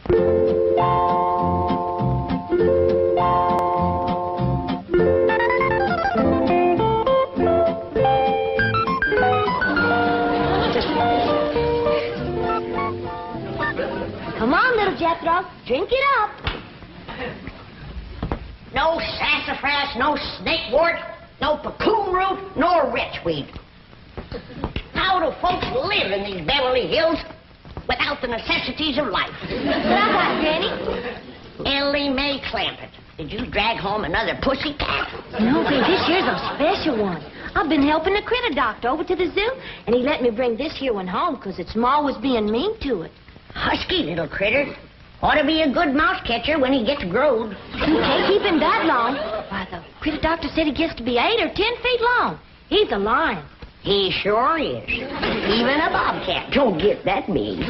Come on, little Jethro. Drink it up. No sassafras, no snakewort, no puccoon root, nor wretchweed. How do folks live in these Beverly Hills without the necessities of life? What I got, Granny? Ellie Mae Clampett, did you drag home another pussy cat? No, babe, this here's a special one. I've been helping the critter doctor over to the zoo, and he let me bring this here one home because its ma was being mean to it. Husky little critter. Ought to be a good mouse catcher when he gets growed. You can't keep him that long. Why, the critter doctor said he gets to be 8 or 10 feet long. He's a lion. He sure is. Even a bobcat don't get that big.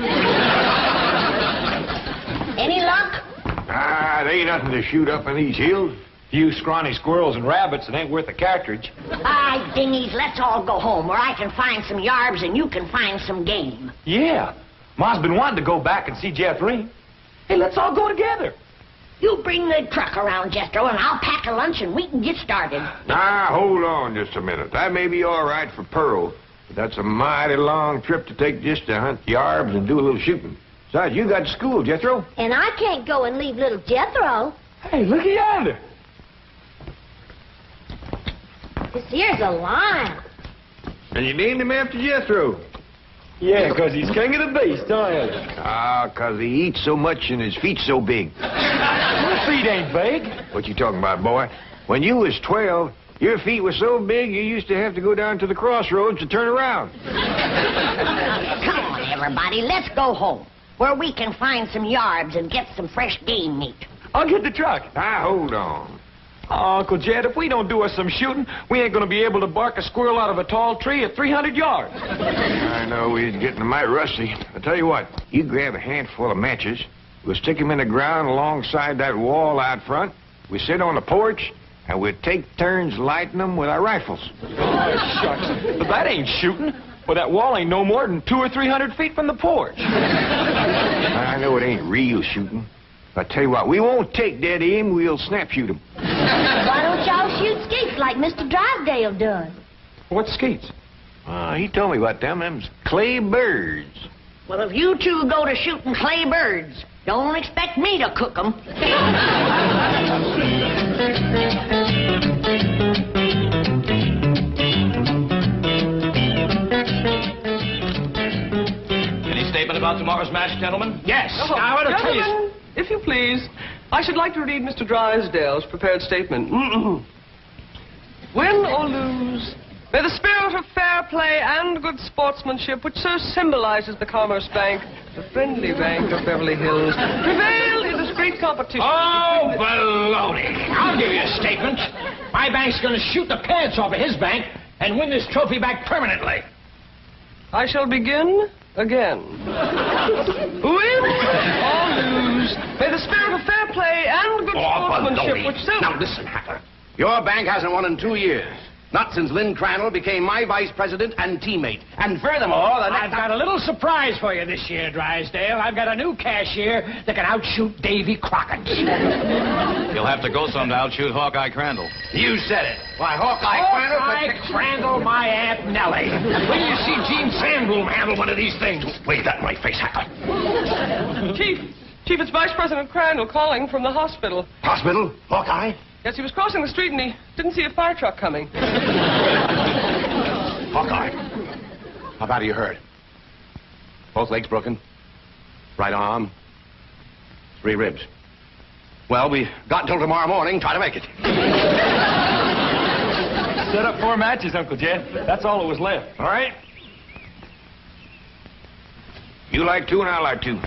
Any luck? There ain't nothing to shoot up in these hills. Few scrawny squirrels and rabbits, it ain't worth a cartridge. Aye, dingies, let's all go home where I can find some yarbs and you can find some game. Yeah. Ma's been wanting to go back and see Jethro. Hey, let's all go together. You bring the truck around, Jethro, and I'll pack a lunch and we can get started. Now, hold on just a minute. That may be all right for Pearl, but that's a mighty long trip to take just to hunt yarbs and do a little shooting. Besides, you got school, Jethro. And I can't go and leave little Jethro. Hey, look yonder. This here's a lion. And you named him after Jethro. Yeah, 'cause he's king of the beast, don't you? 'Cause he eats so much and his feet so big. Your feet ain't big. What you talking about, boy? When you was 12, your feet were so big you used to have to go down to the crossroads to turn around. Come on, everybody, let's go home where we can find some yarbs and get some fresh game meat. I'll get the truck. Now, hold on. Oh, Uncle Jed, if we don't do us some shooting, we ain't gonna be able to bark a squirrel out of a tall tree at 300 yards. I know we're getting mighty rusty. I tell you what, you grab a handful of matches, we'll stick them in the ground alongside that wall out front, we sit on the porch, and we'll take turns lighting them with our rifles. Oh, shucks. But that ain't shooting. Well, that wall ain't no more than 200 or 300 feet from the porch. I know it ain't real shooting. I tell you what, we won't take dead aim, we'll snap shoot them. Why don't y'all shoot skeets like Mr. Drysdale does? What's skeets? He told me about them. Them's clay birds. Well, if you two go to shooting clay birds, don't expect me to cook them. Any statement about tomorrow's match, gentlemen? Yes. Now, what Gentlemen, if you please, I should like to read Mr. Drysdale's prepared statement. Win or lose, may the spirit of fair play and good sportsmanship, which so symbolizes the Commerce Bank, the friendly bank of Beverly Hills, prevail in this great competition. Oh, baloney. I'll give you a statement. My bank's going to shoot the pants off of his bank and win this trophy back permanently. I shall begin again. Win or lose, may the spirit of fair play and good sportsmanship, which so... Now, listen, Hatter. Your bank hasn't won in 2 years. Not since Lynn Crandall became my vice president and teammate. And furthermore, I've got a little surprise for you this year, Drysdale. I've got a new cashier that can outshoot Davy Crockett. You'll have to go some to outshoot Hawkeye Crandall. You said it. Why, Hawkeye Crandall, my Aunt Nellie. When you see Gene Sandbloom handle one of these things, wave that in my face, Hacker. Chief, it's Vice President Crandall calling from the hospital. Hospital? Hawkeye? Yes, he was crossing the street and he didn't see a fire truck coming. Hawkeye, how bad are you hurt? Both legs broken? Right arm? 3 ribs. Well, we got until tomorrow morning. Try to make it. Set up 4 matches, Uncle Jed. That's all that was left. All right? You like 2 and I like 2.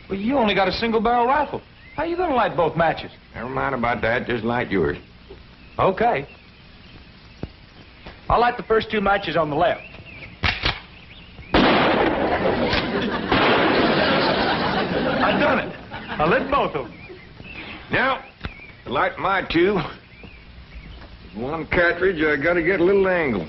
Well, you only got a single-barrel rifle. How you gonna light both matches? Never mind about that. Just light yours. Okay. I'll light the first 2 matches on the left. I done it. I lit both of them. Now, to light my 2, one cartridge, I gotta get a little angle.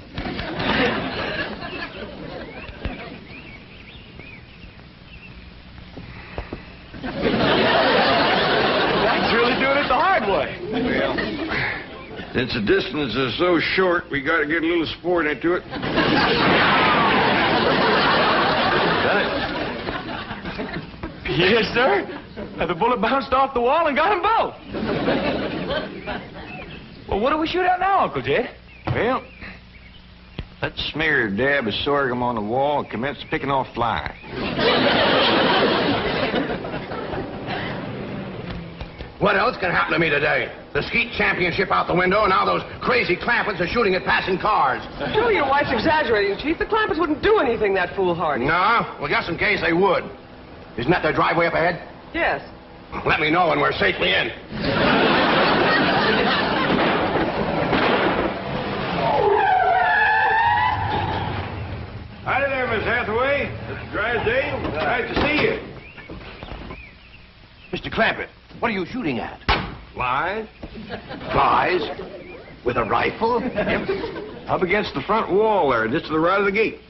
Since the distance is so short, we got to get a little sport into it. Yes, sir. The bullet bounced off the wall and got them both. Well, what do we shoot at now, Uncle Jed? Well, let's smear a dab of sorghum on the wall and commence picking off flies. What else can happen to me today? The skeet championship out the window, and now those crazy Clampets are shooting at passing cars. Surely your wife's exaggerating, Chief. The Clampets wouldn't do anything that foolhardy. No? Well, just in case they would. Isn't that their driveway up ahead? Yes. Let me know when we're safely in. Howdy there, Miss Hathaway. Mr. Drysdale. Nice to see you. Mr. Clampett, what are you shooting at? Flies? Flies? With a rifle? Up against the front wall there, just to the right of the gate.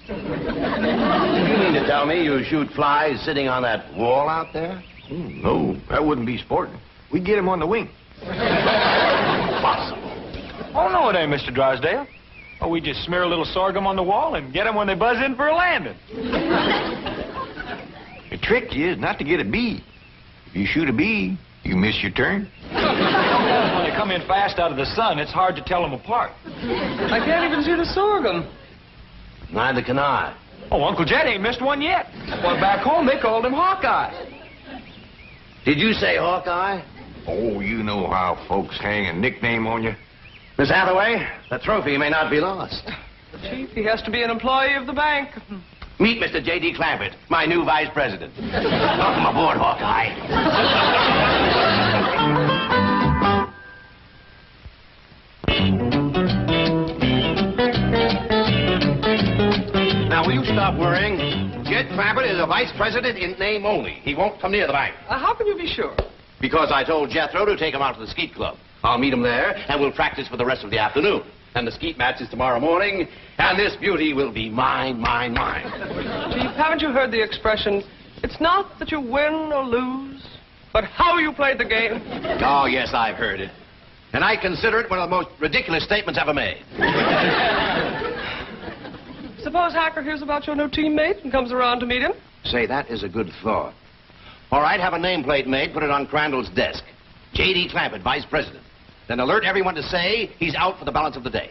You mean to tell me you shoot flies sitting on that wall out there? No, that wouldn't be sporting. We get him on the wing. Impossible. Oh, no, it ain't, Mr. Drysdale. Oh, we just smear a little sorghum on the wall and get them when they buzz in for a landing. The trick is not to get a bee. If you shoot a bee, you miss your turn. When they come in fast out of the sun, it's hard to tell them apart. I can't even see the sorghum. Neither can I. Oh, Uncle Jed ain't missed one yet. Well, back home, they called him Hawkeye. Did you say Hawkeye? Oh, you know how folks hang a nickname on you. Miss Hathaway, the trophy may not be lost. Chief, he has to be an employee of the bank. Meet Mr. J.D. Clampett, my new vice president. Welcome aboard, Hawkeye. Now, will you stop worrying? Jed Clampett is a vice president in name only. He won't come near the bank. How can you be sure? Because I told Jethro to take him out to the skeet club. I'll meet him there, and we'll practice for the rest of the afternoon. And the skeet match is tomorrow morning, and this beauty will be mine, mine, mine. Chief, haven't you heard the expression, it's not that you win or lose, but how you played the game? Oh, yes, I've heard it. And I consider it one of the most ridiculous statements ever made. Suppose Hacker hears about your new teammate and comes around to meet him? Say, that is a good thought. All right, have a nameplate made, put it on Crandall's desk. J.D. Clampett, vice president. Then alert everyone to say he's out for the balance of the day.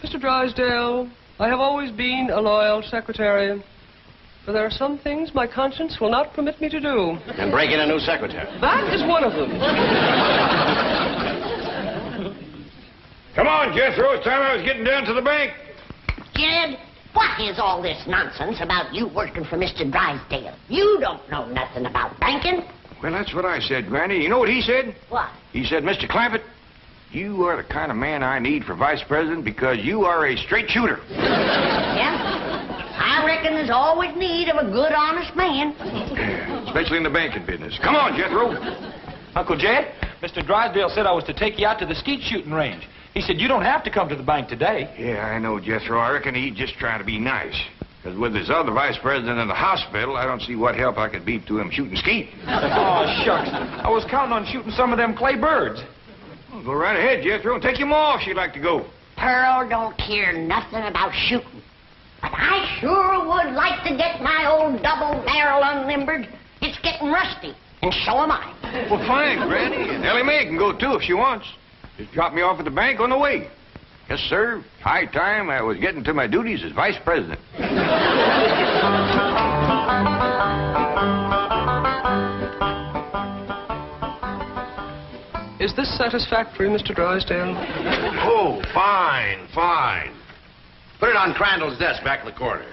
Mr. Drysdale, I have always been a loyal secretary, but there are some things my conscience will not permit me to do. And break in a new secretary. That is one of them. Come on, Jethro. It's time I was getting down to the bank. Jed, what is all this nonsense about you working for Mr. Drysdale? You don't know nothing about banking. Well, that's what I said, Granny. You know what he said? What? He said, Mr. Clampett, you are the kind of man I need for vice president because you are a straight shooter. Yeah? I reckon there's always need of a good, honest man. Especially in the banking business. Come on, Jethro. Uncle Jed, Mr. Drysdale said I was to take you out to the skeet shooting range. He said you don't have to come to the bank today. Yeah, I know, Jethro. I reckon he's just trying to be nice. Because with his other vice president in the hospital, I don't see what help I could be to him shooting skeet. Oh, shucks. I was counting on shooting some of them clay birds. Well, go right ahead, Jethro, and take him off if you'd like to go. Pearl don't care nothing about shooting. But I sure would like to get my old double barrel unlimbered. It's getting rusty, and so am I. Well, fine, Granny. And Ellie Mae can go, too, if she wants. Just drop me off at the bank on the way. Yes, sir. High time I was getting to my duties as vice president. Is this satisfactory, Mr. Drysdale? Oh, fine, fine. Put it on Crandall's desk back in the corner.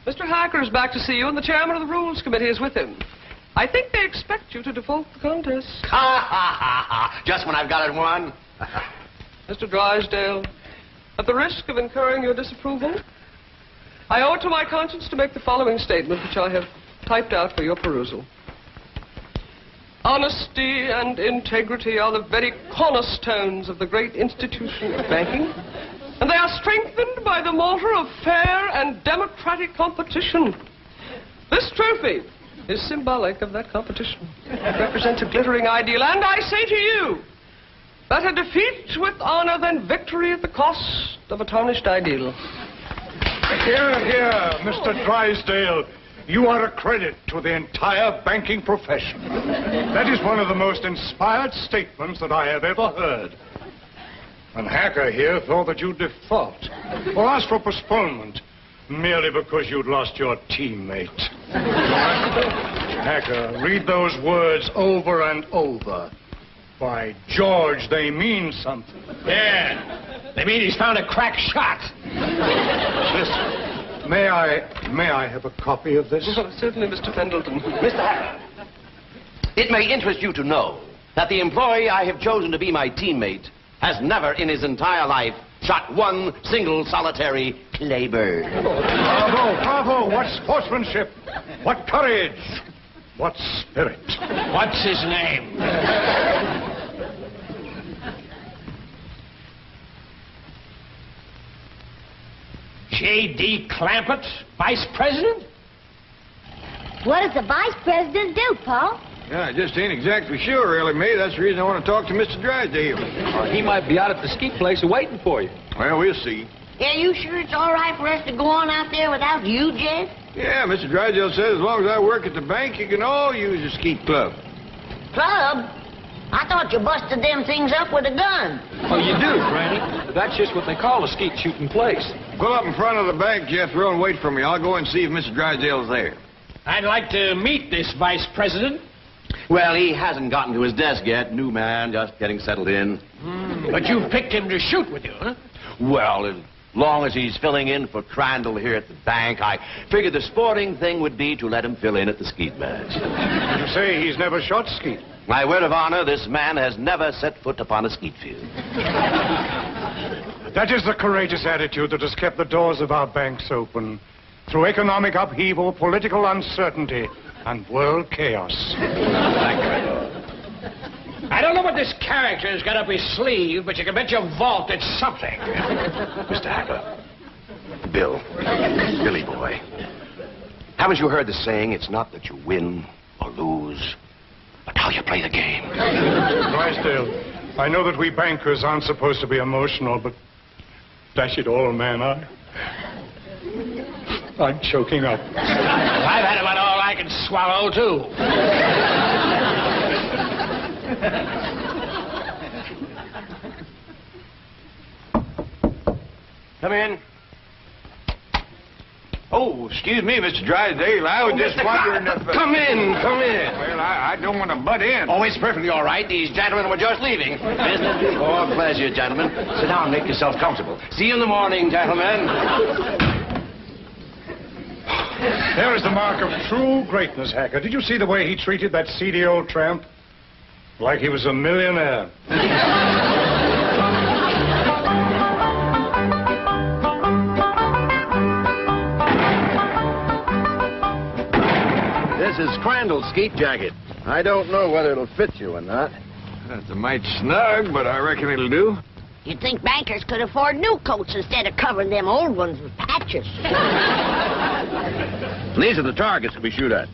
Mr. Hacker is back to see you, and the chairman of the Rules Committee is with him. I think they expect you to default the contest. Ha, ha, ha, ha. Just when I've got it won. Mr. Drysdale, at the risk of incurring your disapproval, I owe it to my conscience to make the following statement, which I have typed out for your perusal. Honesty and integrity are the very cornerstones of the great institution of banking, and they are strengthened by the mortar of fair and democratic competition. This trophy is symbolic of that competition. It represents a glittering ideal, and I say to you, Better defeat with honor than victory at the cost of a tarnished ideal. Here, here, Mr. Drysdale. You are a credit to the entire banking profession. That is one of the most inspired statements that I have ever heard. And Hacker here thought that you'd default or ask for postponement merely because you'd lost your teammate. Hacker, read those words over and over. By George, they mean something. Yeah. They mean he's found a crack shot. Listen, may I have a copy of this? Oh, certainly, Mr. Pendleton. Mr. Hacker, it may interest you to know that the employee I have chosen to be my teammate has never in his entire life shot one single solitary claybird. Bravo, bravo. What sportsmanship. What courage. What spirit. What's his name? J.D. Clampett, Vice President? What does the vice president do, Paul? Yeah, I just ain't exactly sure, really, May. That's the reason I want to talk to Mr. Drysdale. He might be out at the skeet place waiting for you. Well, we'll see. Yeah, you sure it's all right for us to go on out there without you, Jed? Yeah, Mr. Drysdale says as long as I work at the bank, you can all use the skeet club. Club? I thought you busted them things up with a gun. Oh, you do, Granny. That's just what they call a skeet shooting place. Pull up in front of the bank, Jethro, and wait for me. I'll go and see if Mr. Drysdale's there. I'd like to meet this Vice President. Well, he hasn't gotten to his desk yet. New man, just getting settled in. But you've picked him to shoot with you, huh? Well, as long as he's filling in for Crandall here at the bank, I figured the sporting thing would be to let him fill in at the skeet match. Did you say he's never shot skeet? My word of honor, this man has never set foot upon a skeet field. That is the courageous attitude that has kept the doors of our banks open through economic upheaval, political uncertainty, and world chaos. I don't know what this character's got up his sleeve, but you can bet your vault it's something. Mr. Hacker, Billy boy, haven't you heard the saying, it's not that you win or lose, but how you play the game? Drysdale, I know that we bankers aren't supposed to be emotional, but dash it all, man, I'm choking up. I've had about all I can swallow, too. Come in. Oh, excuse me, Mr. Drysdale. I was just wondering if... Come in. Well, I don't want to butt in. Oh, it's perfectly all right. These gentlemen were just leaving. Oh, pleasure, gentlemen. Sit down and make yourself comfortable. See you in the morning, gentlemen. There is the mark of true greatness, Hacker. Did you see the way he treated that seedy old tramp? Like he was a millionaire. This is Crandall's skeet jacket. I don't know whether it'll fit you or not. That's a mite snug, but I reckon it'll do. You'd think bankers could afford new coats instead of covering them old ones with patches. These are the targets we shoot at.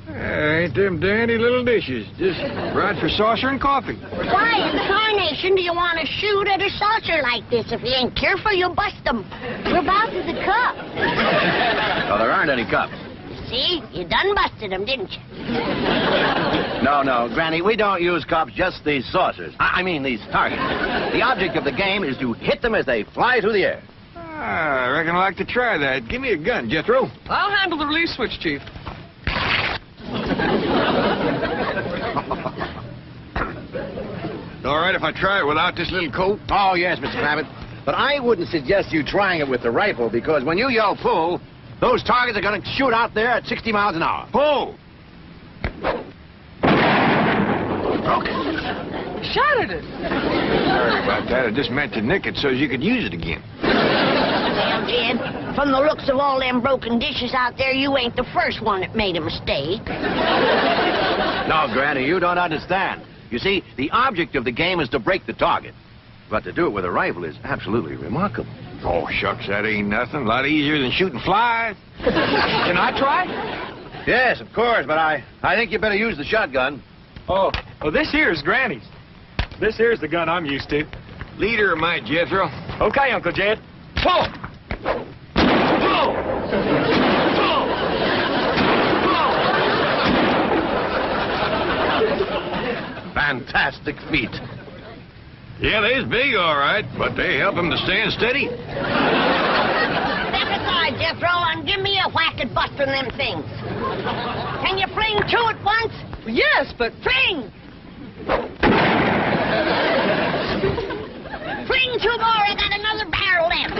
Ain't them dandy little dishes. Just right for saucer and coffee. Why in tarnation do you want to shoot at a saucer like this? If you ain't careful, you'll bust them. We're about to the cup. Oh, there aren't any cups. See? You done busted them, didn't you? No, Granny, we don't use cups, just these saucers. I mean these targets. The object of the game is to hit them as they fly through the air. I reckon I'd like to try that. Give me a gun, Jethro. I'll handle the release switch, Chief. All right if I try it without this little coat? Oh, yes, Mr. Clampett. But I wouldn't suggest you trying it with the rifle, because when you yell pull, those targets are going to shoot out there at 60 miles an hour. Pull! Shot at it. Sorry about that. I just meant to nick it so you could use it again. Well, Jed, from the looks of all them broken dishes out there, you ain't the first one that made a mistake. No, Granny, you don't understand. You see, the object of the game is to break the target. But to do it with a rifle is absolutely remarkable. Oh, shucks, that ain't nothing. A lot easier than shooting flies. Can I try? Yes, of course, but I think you better use the shotgun. Oh, well, this here is Granny's. This here's the gun I'm used to. Leader of my Jethro. Okay, Uncle Jed. Pull! Fantastic feat. Yeah, they's big, all right, but they help him to stand steady. Step aside, Jethro, and give me a whack at busting them things. Can you fling two at once? Yes, but... Fling! Fling two more. I got another barrel left.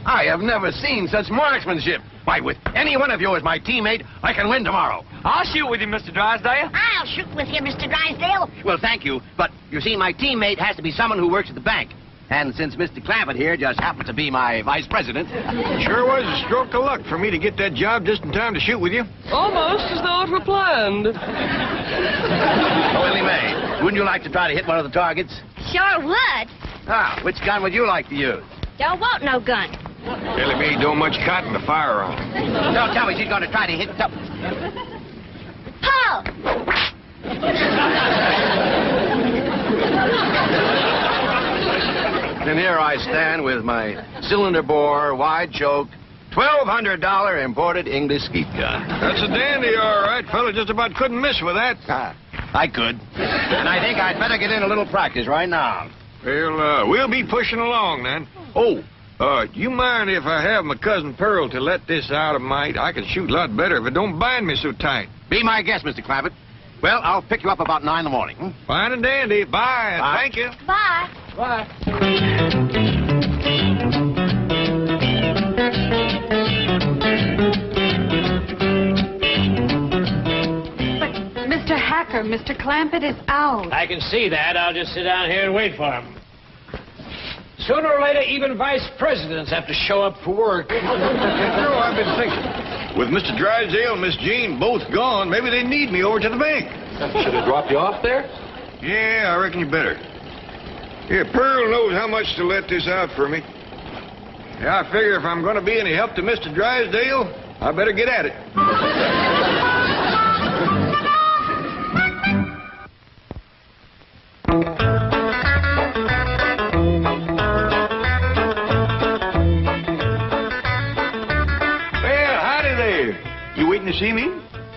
I have never seen such marksmanship. Why, with any one of you as my teammate, I can win tomorrow. I'll shoot with you, Mr. Drysdale. I'll shoot with you, Mr. Drysdale. Well, thank you, but you see, my teammate has to be someone who works at the bank. And since Mr. Clampett here just happens to be my vice president... Sure was a stroke of luck for me to get that job just in time to shoot with you. Almost as though it were planned. Willie Mae, wouldn't you like to try to hit one of the targets? Sure would. Ah, which gun would you like to use? Don't want no gun. Billy Mae don't much cotton to fire on. Don't tell me she's going to try to hit the... Pull! And here I stand with my cylinder bore, wide choke, $1,200 imported English skeet gun. That's a dandy, all right, fella. Just about couldn't miss with that. Ah, I could. And I think I'd better get in a little practice right now. Well, we'll be pushing along then. Oh, do you mind if I have my cousin Pearl to let this out of mite? I can shoot a lot better if it don't bind me so tight. Be my guest, Mr. Clampett. Well, I'll pick you up about 9 in the morning. Hmm? Fine and dandy. Bye. Bye. Thank you. Bye. Bye. Mr. Hacker, Mr. Clampett is out. I can see that. I'll just sit down here and wait for him. Sooner or later, even vice presidents have to show up for work. I've been thinking. With Mr. Drysdale and Miss Jean both gone, maybe they need me over to the bank. Should I drop you off there? Yeah, I reckon you better. Here, Pearl knows how much to let this out for me. Yeah, I figure if I'm going to be any help to Mr. Drysdale, I better get at it. Well, howdy there. You waiting to see me?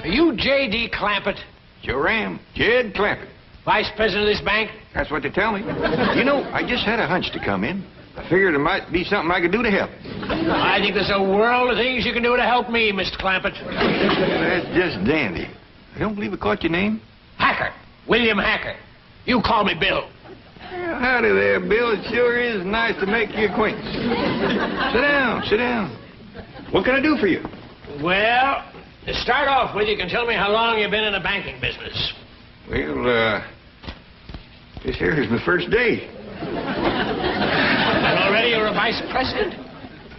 Are you J.D. Clampett, Sure am. Jed Clampett. vice president of this bank? That's what they tell me. You know, I just had a hunch to come in. I figured there might be something I could do to help. I think there's a world of things you can do to help me, Mr. Clampett. That's just dandy. I don't believe I caught your name. Hacker. William Hacker. You call me Bill. Well, howdy there, Bill. It sure is nice to make your acquaintance. Sit down, sit down. What can I do for you? Well, to start off with, you can tell me how long you've been in the banking business. Well, this here is my first day. And already you're a vice president?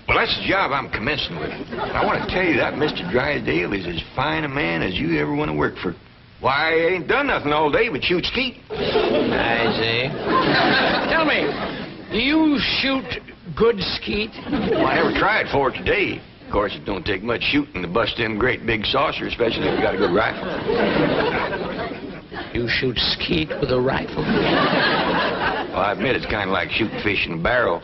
Well, that's the job I'm commencing with. I want to tell you that Mr. Drysdale is as fine a man as you ever want to work for. Why, I ain't done nothing all day but shoot skeet. I see. Tell me, do you shoot good skeet? Well, I never tried for it today. Of course, it don't take much shooting to bust in great big saucer, especially if you got a good rifle. You shoot skeet with a rifle? Well, I admit it's kind of like shooting fish in a barrel.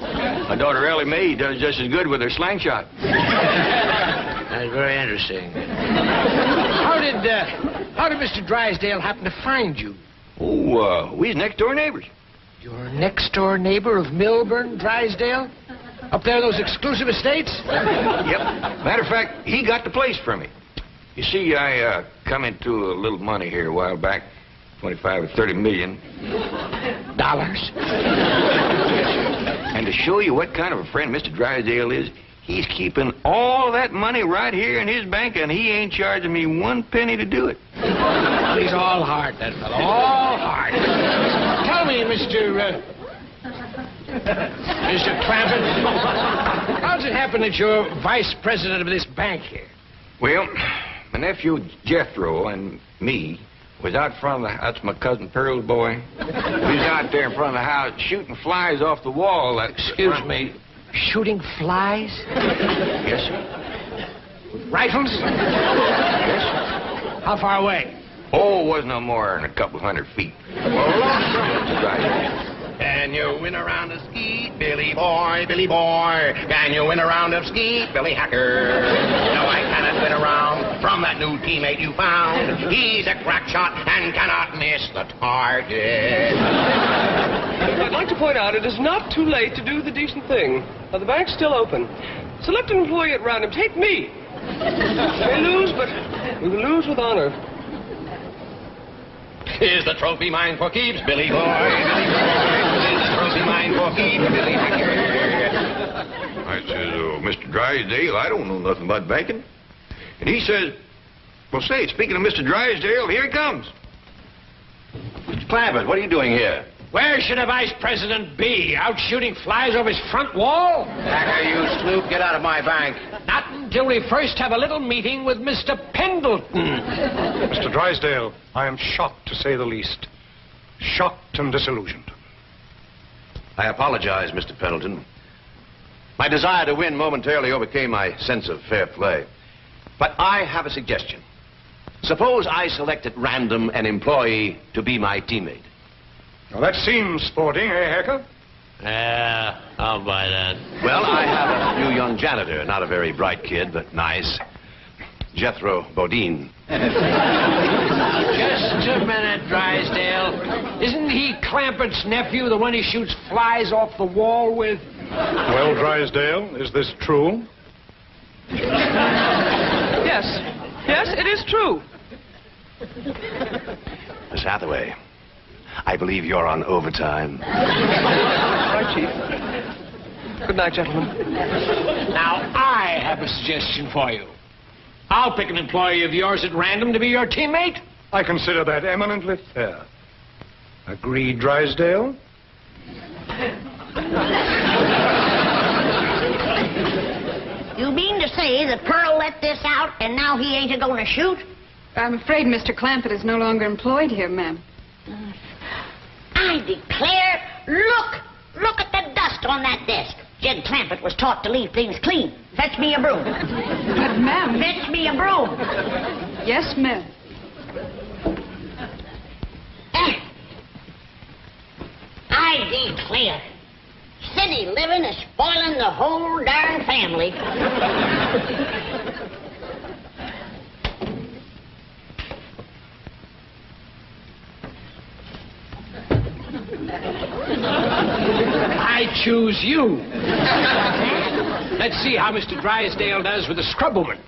My daughter Ellie Mae does just as good with her slingshot. That's very interesting. How did Mr. Drysdale happen to find you? Oh, we's next-door neighbors. Your next-door neighbor of Milburn, Drysdale? Up there, those exclusive estates? Yep. Matter of fact, he got the place for me. You see, I come into a little money here a while back, 25 or 30 million. Dollars? And to show you what kind of a friend Mr. Drysdale is, he's keeping all that money right here in his bank, and he ain't charging me one penny to do it. Well, he's all heart, that fellow. All heart. Tell me, Mr. Clampett, how does it happen that you're vice president of this bank here? Well, my nephew Jethro and me was out front of the... That's my cousin Pearl's boy. We was out there in front of the house shooting flies off the wall. Excuse me. Shooting flies? Yes, sir. Rifles? Yes, sir. How far away? Oh, it wasn't no more than a couple 100 feet. Can you win a round of skeet, Billy boy, Billy boy? Can you win a round of skeet, Billy Hacker? No, I cannot win a round from that new teammate you found. He's a crack shot and cannot miss the target. I'd like to point out it is not too late to do the decent thing. Now, the bank's still open. Select an employee at random. Take me. We may lose, but we will lose with honor. Is the trophy mine for keeps, Billy boy, Billy boy? Is the trophy mine for keeps, Billy Hacker? I says, Mr. Drysdale, I don't know nothing about banking. And he says, well, say, speaking of Mr. Drysdale, here he comes. Mr. Clampett, what are you doing here? Where should a vice president be? Out shooting flies over his front wall? Hacker, you sloop, get out of my bank. Not until we first have a little meeting with Mr. Pendleton. Mr. Drysdale, I am shocked, to say the least. Shocked and disillusioned. I apologize, Mr. Pendleton. My desire to win momentarily overcame my sense of fair play. But I have a suggestion. Suppose I select at random an employee to be my teammate. Now, that seems sporting, eh, Hacker? Yeah, I'll buy that. Well, I have a new young janitor. Not a very bright kid, but nice. Jethro Bodine. Just a minute, Drysdale. Isn't he Clampett's nephew, the one he shoots flies off the wall with? Well, Drysdale, is this true? Yes. Yes, it is true. Miss Hathaway, I believe you're on overtime. Right, Chief. Good night, gentlemen. Now, I have a suggestion for you. I'll pick an employee of yours at random to be your teammate. I consider that eminently fair. Agreed, Drysdale? You mean to say that Pearl let this out and now he ain't a-going to shoot? I'm afraid Mr. Clampett is no longer employed here, ma'am. I declare, look at the dust on that desk. Jed Clampett was taught to leave things clean. Fetch me a broom. But, ma'am... Fetch me a broom. Yes, ma'am. I declare, city living is spoiling the whole darn family. I choose you. Let's see how Mr. Drysdale does with the scrub woman.